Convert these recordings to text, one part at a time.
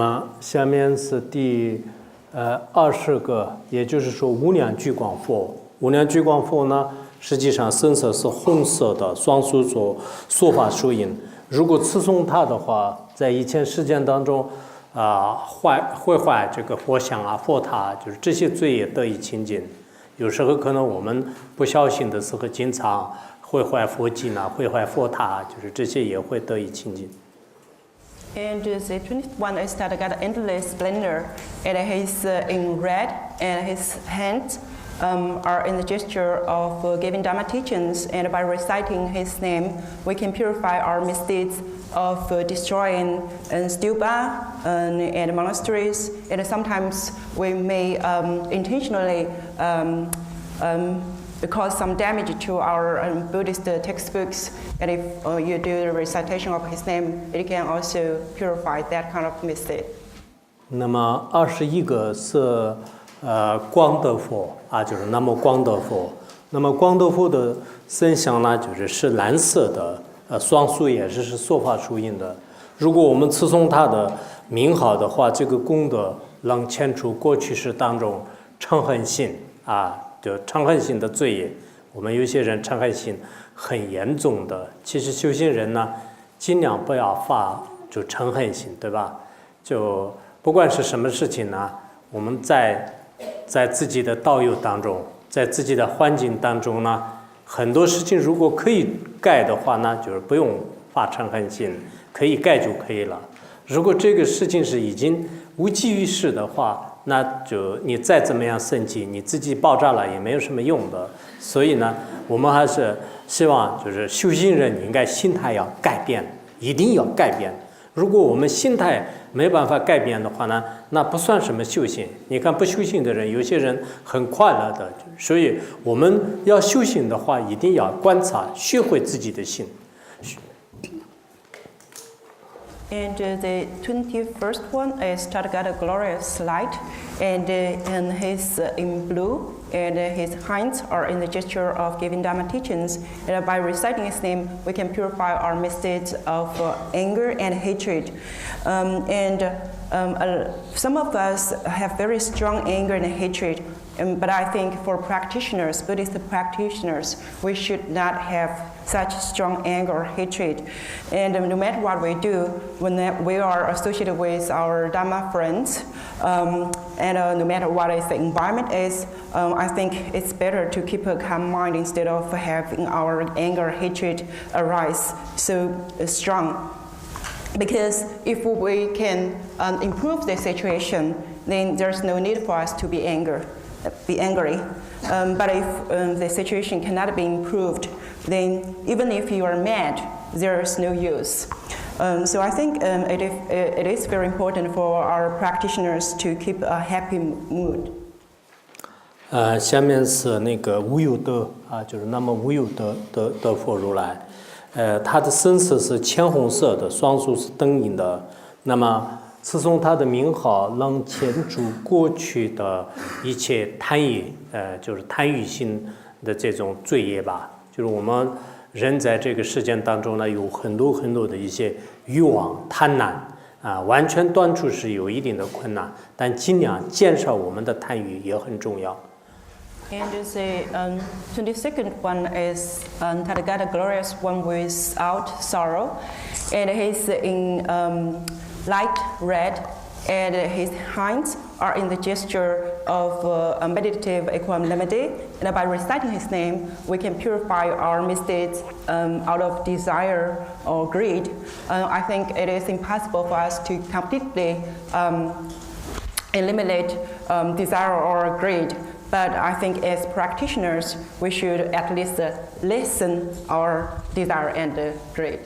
么下面是第20个，也就是说无量聚光佛。无量聚光佛呢，实际上身色是红色的，双手说法输音。如果持诵它的话，在以前实践当中，毁坏这个佛像啊、佛塔，就是这些罪也得以清净。有时候可能我们不小心的时候，经常毁坏佛经啊、毁坏佛塔，就是这些也会得以清净。And the 21 is that got endless splendor, and he's in red, and his hands are in the gesture of giving Dharma teachings, and by reciting his name, we can purify our misdeeds of destroying stupa and monasteries, and sometimes we may intentionally cause some damage to our Buddhist textbooks, and if you do the recitation of his name, it can also purify that kind of mistake. 那么21个是光德佛啊，就是那么光德佛。那么光德佛的身相呢，是蓝色的，双手也是说法输音的。如果我们持诵他的名号的话，这个功德能遣除过去世当中嗔恨心啊。就嗔恨心的罪业，我们有些人嗔恨心很严重的，其实修行人呢，尽量不要发就嗔恨心，对吧？就不管是什么事情呢，我们在自己的道友当中，在自己的环境当中呢，很多事情如果可以改的话呢，就是不用发嗔恨心，可以改就可以了。如果这个事情是已经无济于事的话，那就你再怎么样生气，你自己爆炸了也没有什么用的。所以呢，我们还是希望就是修行人应该心态要改变，一定要改变。如果我们心态没办法改变的话呢，那不算什么修行。你看不修行的人，有些人很快乐的。所以我们要修行的话，一定要观察，学会自己的心。And the 21st one is Tathagata glorious light, and he's in blue, and his hands are in the gesture of giving Dharma teachings. And by reciting his name, we can purify our misdeeds of anger and hatred. Some of us have very strong anger and hatred. But I think for practitioners, Buddhist practitioners, we should not have such strong anger or hatred. And no matter what we do, when we are associated with our Dhamma friends, no matter what is the environment is, I think it's better to keep a calm mind instead of having our anger or hatred arise so strong. Because if we can improve the situation, then there's no need for us to be angry. But if the situation cannot be improved, then even if you are mad, there is no use. So I think it is very important for our practitioners to keep a happy mood. 下面是那个无有德啊，就是那么无有的佛如来，他的身色是浅红色的，双手是灯影的，那么。持诵他的名号，能遣除过去的一切贪欲，就是贪欲心的这种罪业吧。就是我们人在这个世间当中呢，有很多的一些欲望、贪婪啊，完全断除是有一定的困难，但尽量减少我们的贪欲也很重要。And the 22nd one is Tathagata glorious one without sorrow, and he's in light red, and his hands are in the gesture of a meditative equanimity. And by reciting his name, we can purify our misdeeds out of desire or greed. I think it is impossible for us to completely eliminate desire or greed. But I think as practitioners, we should at least lessen our desire and greed.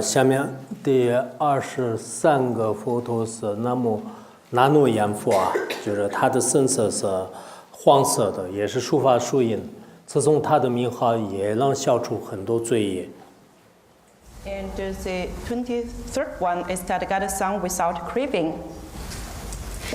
下面第23个佛陀是那诺言佛啊，就是他的身色是黄色的，也是书法书印。自从他的名号也能消除很多罪业。And the 23rd one is Tathagata Son without craving.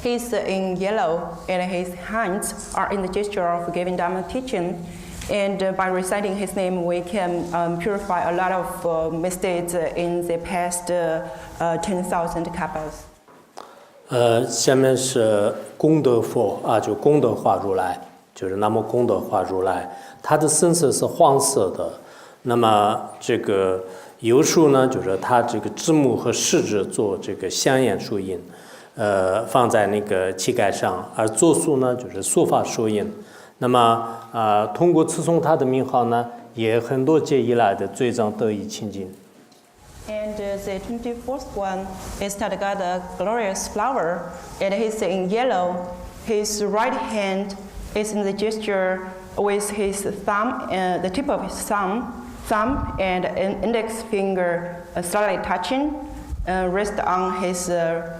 He's in yellow, and his hands are in the gesture of giving Dharma teaching. And by reciting his name, we can purify a lot of misdeeds in the past 10,000 kappas. 下面是功德佛啊，就功德化如来，就是那么功德化如来，它的身色是黄色的。那么这个游数呢，就是它这个字幕和饰指做这个香焰树印，放在那个膝盖上，而坐塑呢就是塑发树印。那么通过持诵它的名号呢，也很多劫以来的罪障得以清净。And the 24th one is Tathagata glorious flower, and he's in yellow. His right hand is in the gesture with his thumb, the tip of his thumb and an index finger slightly touching, rest on his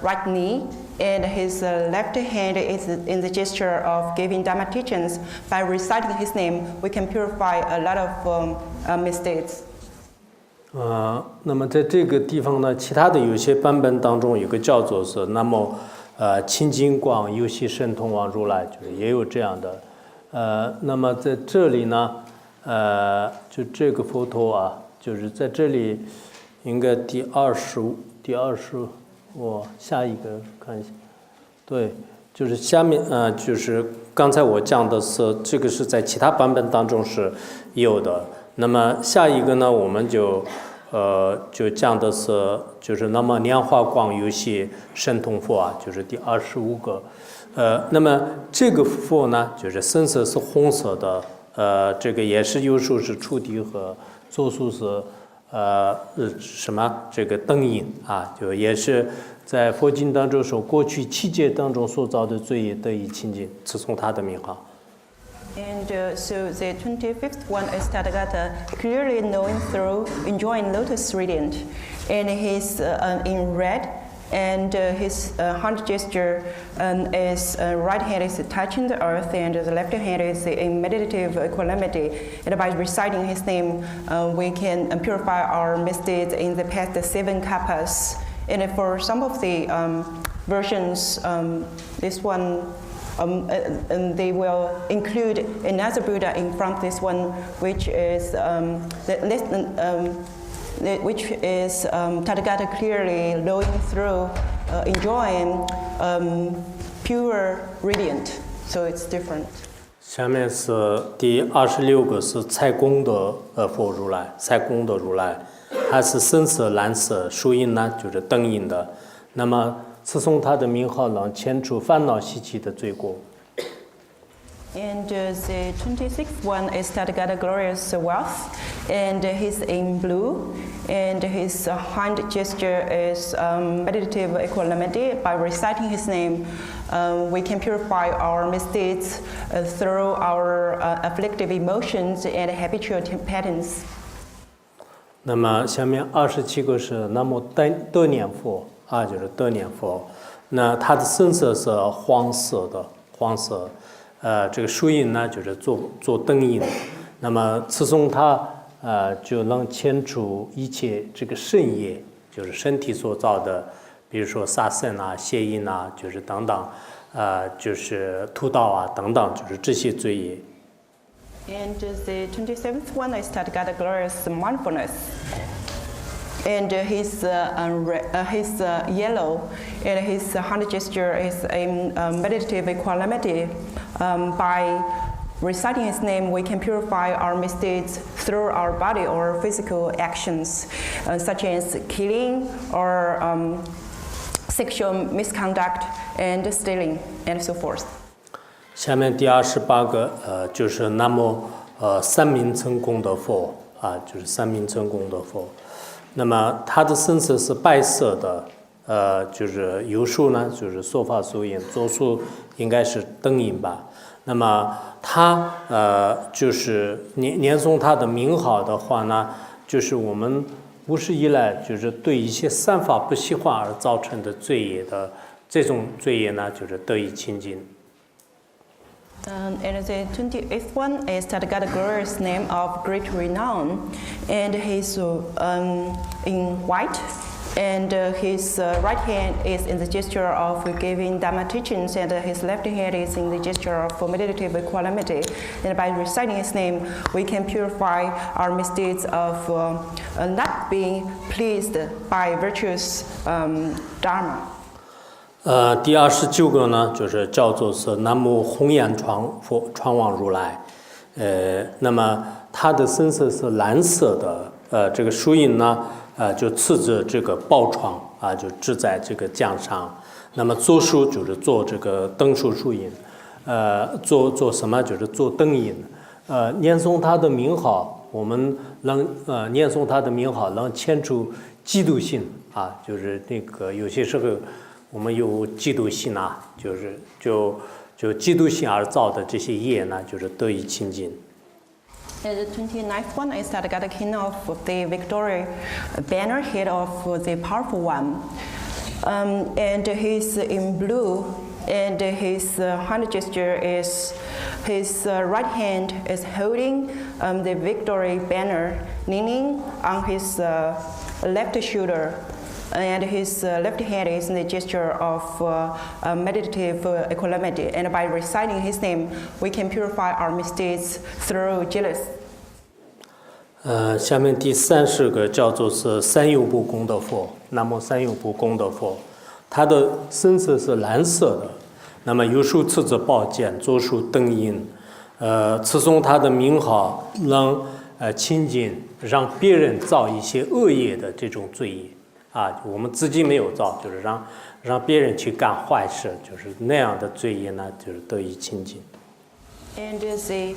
right knee, and his left hand is in the gesture of giving Dhamma teachings. By reciting his name, we can purify a lot of mistakes. 那么在这个地方呢，其他的有些版本当中有个叫做是那么清净光游戏神通王如来，就是也有这样的。那么在这里呢，就这个佛陀啊，就是在这里应该第25，我下一个看一下，对，就是下面就是刚才我讲的是这个是在其他版本当中是有的。那么下一个呢，我们就讲的是就是那么莲花光游戏神通佛啊，就是第25个。那么这个佛呢，就是身色是红色的，这个也是有时候是触地和坐塑是什么这个灯影啊，就也是在佛经当中说过去7劫当中所造的罪业得以清净，持诵他的名号。And so the 25th one is Tathagata, clearly knowing through, enjoying lotus radiant. And he's in red, and his hand gesture is right hand is touching the earth, and the left hand is in meditative equanimity. And by reciting his name, we can purify our misdeeds in the past 7 kappas. And for some of the versions, this one, and they will include another Buddha in front of this one, which is Tathagata clearly flowing through, enjoying pure radiant. So it's different. 下面是第26个是蔡公的佛如来，蔡公的如来，它是深色蓝色，树印呢就是灯印的。那么持诵他的名号能遣除烦恼习气的罪过。And the 26th one is Tathagata glorious wealth, and he's in blue, and his hand gesture is meditative equanimity. By reciting his name, we can purify our misdeeds through our afflictive emotions and habitual patterns. 那么下面27个是南无德念佛啊，就是德念佛。那它的身色是黄色的，黄色。这个树印呢，就是做灯印。那么持诵它，就能遣除一切这个圣业，就是身体所造的，比如说杀生啊、邪淫啊，就是等等，就是屠盗啊等等，就是这些罪业。And the 27th one is Tathagata glorious mindfulness. And his yellow, and his hand gesture is a meditative equanimity. By reciting his name, we can purify our misdeeds through our body or physical actions, such as killing or sexual misconduct and stealing, and so forth. 下面第28个就是南无三明成功的佛啊，就是三明成功的佛。那么它的身色是白色的，就是有数呢，就是说法素印，左数应该是灯印吧。那么它就是念诵它的名号的话呢，就是我们无始以来就是对一些三法不喜欢而造成的罪业的这种罪业呢，就是得以清净。And the 28th one is Tathagata glorious name of great renown, and he's in white, and his right hand is in the gesture of giving Dhamma teachings, and his left hand is in the gesture of meditative equanimity. And by reciting his name, we can purify our misdeeds of not being pleased by virtuous Dharma. 第29个呢，就是叫做是南无弘扬传王如来。那么它的身色是蓝色的，这个树印呢，就刺着这个宝床啊，就置在这个江上。那么做书就是做这个灯树树印，做什么就是做灯印。念诵他的名号，我们能念诵他的名号，能牵出嫉妒心啊，就是那个有些时候我们有嫉妒心啊，就嫉妒心而造的这些业呢，就是得以清净。And the 29th one is that God king of the victory banner head of the powerful one. And he's in blue, and his hand gesture is his right hand is holding the victory banner, leaning on his left shoulder, and his left hand is in the gesture of meditative equanimity. And by reciting his name, we can purify our mistakes through jealous. 下面第30个叫做是三有部功德佛，南无三有部功德佛，它的身色是蓝色的，那么有时持着宝剑，左手灯印，持诵他的名号，能清净，让别人造一些恶业的这种罪业啊，我们自己没有造，就是让别人去干坏事，就是那样的罪业呢，就是得以清净。And the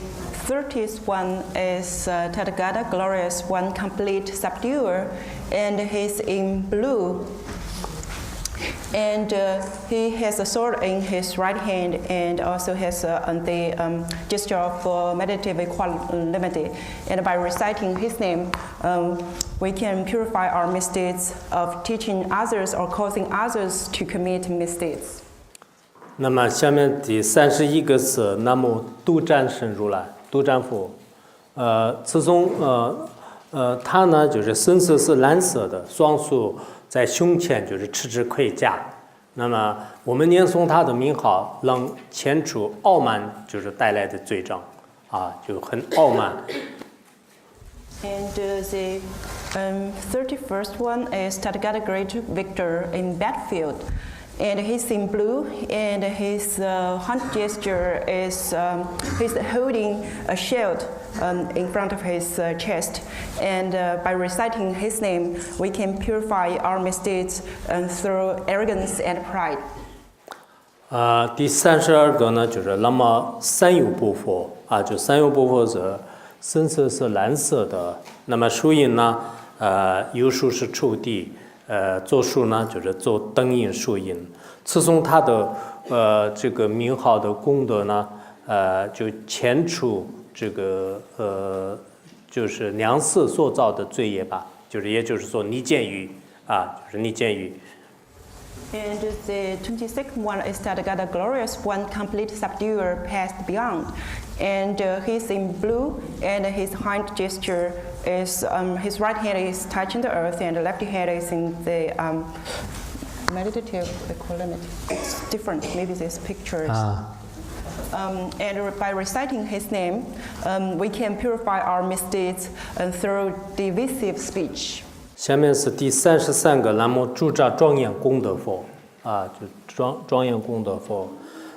30th one is Tathagata, glorious one, complete subduer, and he's in blue. And he has a sword in his right hand, and also has the gesture of meditative equanimity. And by reciting his name, we can purify our misdeeds of teaching others or causing others to commit misdeeds. 那么下面第31个是南无度战胜如来，度战佛。此中他呢就是身色是蓝色的，双手在胸前就是持着盔甲。那么我们念诵他的名号，能牵出傲慢就是带来的罪障啊，就很傲慢。And the 31st one is Tathagata, great victor in battlefield. And he's in blue, and his hand gesture is he's holding a shield in front of his chest. And by reciting his name, we can purify our misdeeds through arrogance and pride. 第32个呢，就是那么三有部佛啊，就三有部佛者身色是蓝色的，那么树印呢，有树是触地。做树呢，就是做灯印树印，持诵他的这个名号的功德呢，就前除这个就是良色所造的罪业吧，就是也就是说逆见于啊，就是逆见于。And the 26th one is Tathagata, glorious one, complete subduer, passed beyond. And he's in blue, and his hand gesture is his right hand is touching the earth, and the left hand is in the meditative equanimity. It's different. Maybe these pictures. And by reciting his name, we can purify our misdeeds through divisive speech. 下面是第33个南无诸吒庄严功德佛啊，就庄严功德佛。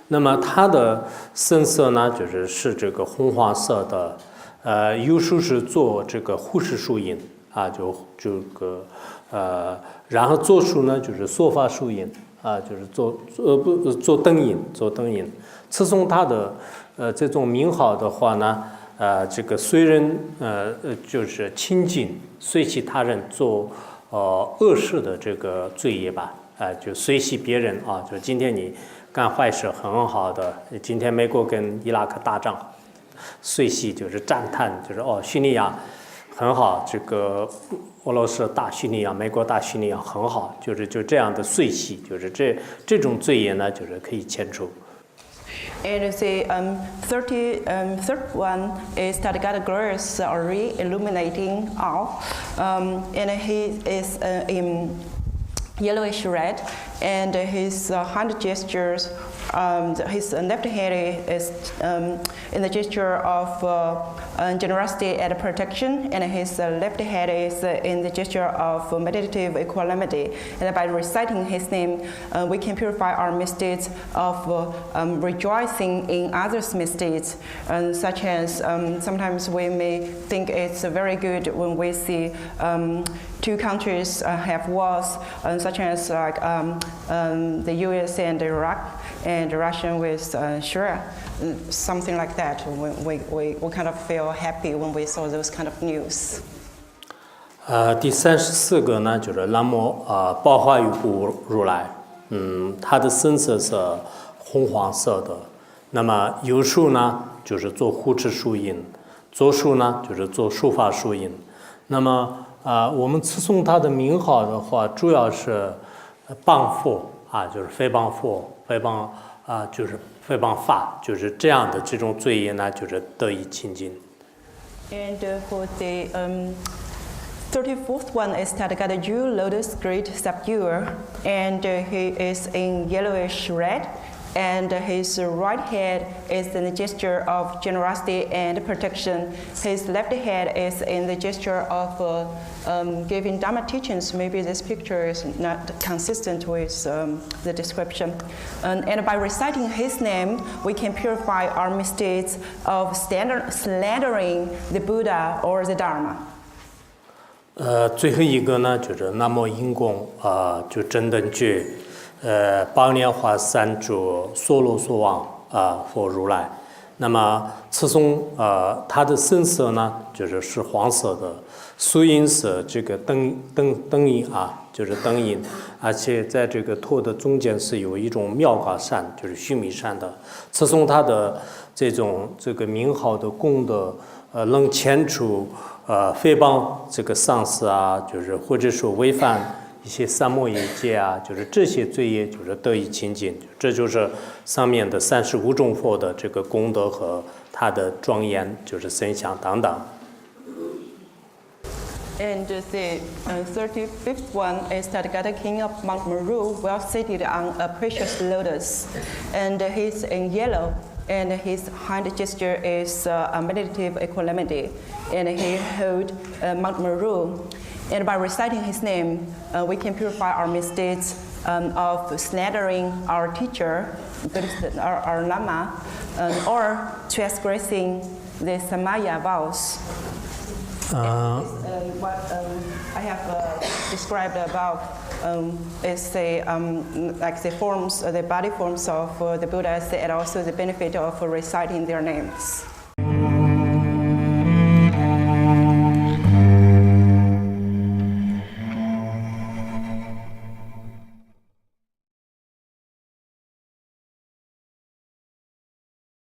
那么它的身色呢，是这个红黄色的，有时是做这个护持树印啊，就这个然后做树呢就是说法树印啊，就是做灯印，持诵它的这种名号的话呢。这个虽人就是亲近随喜他人做恶事的这个罪业吧，就随喜别人啊，就今天你干坏事很好的，今天美国跟伊拉克打仗，随喜就是赞叹，就是叙利亚很好，这个俄罗斯打叙利亚，美国打叙利亚很好，就这样的随喜，就是这种罪业呢，就是可以牵除。And the 33rd one is Tathagata, glorious, illuminating all. And he is in yellowish red, and his hand gestures, his left hand is in the gesture of generosity and protection, and his left hand is in the gesture of meditative equanimity. And by reciting his name, we can purify our misdeeds of rejoicing in others' misdeeds, such as sometimes we may think it's very good when we see two countries have wars, such as like the U.S. and Iraq, and Russia with Syria, something like that. We kind of feel happy when we saw those kind of news. 第34个呢，就是南无报化与故如来，它的深色是红黄色的。那么右手呢，就是做护持树印，左手呢，就是做护法树印。那么我们词诵它的名号的话，主要是谤佛就是诽谤佛，诽谤就是诽谤法，就是这样的这种罪业呢，就是得以清净。And for the 34th one is Tathagata Lotus Great Subduer, and he is in yellowish red, and his right hand is in the gesture of generosity and protection. His left hand is in the gesture of giving Dharma teachings. Maybe this picture is not consistent with the description. And by reciting his name, we can purify our mistakes of slandering the Buddha or the Dharma. 最后一个呢，就是南无因供就真等觉宝莲华三柱娑罗娑王佛如来。那么此诵它的深色呢，是黄色的，素印是这个灯印就是灯印，而且在这个托的中间是有一种妙嘎善，就是须弥善的。此诵它的这个名号的功德，能遣除诽谤这个上司就是或者说违反一些三摩耶戒就是这些罪业就是得以清净，这就是上面的35种佛的这个功德和它的庄严，就是身相等等。And the 35th one is Tathagata King of Mount Meru, well seated on a precious lotus, and he's in yellow. And his hand gesture is a meditative equanimity, and he held Mount Meru. And by reciting his name, we can purify our misdeeds of slandering our teacher, our Lama, or transgressing the Samaya vows. What I have described above is like the forms, the body forms of the Buddhas, and also the benefit of reciting their names.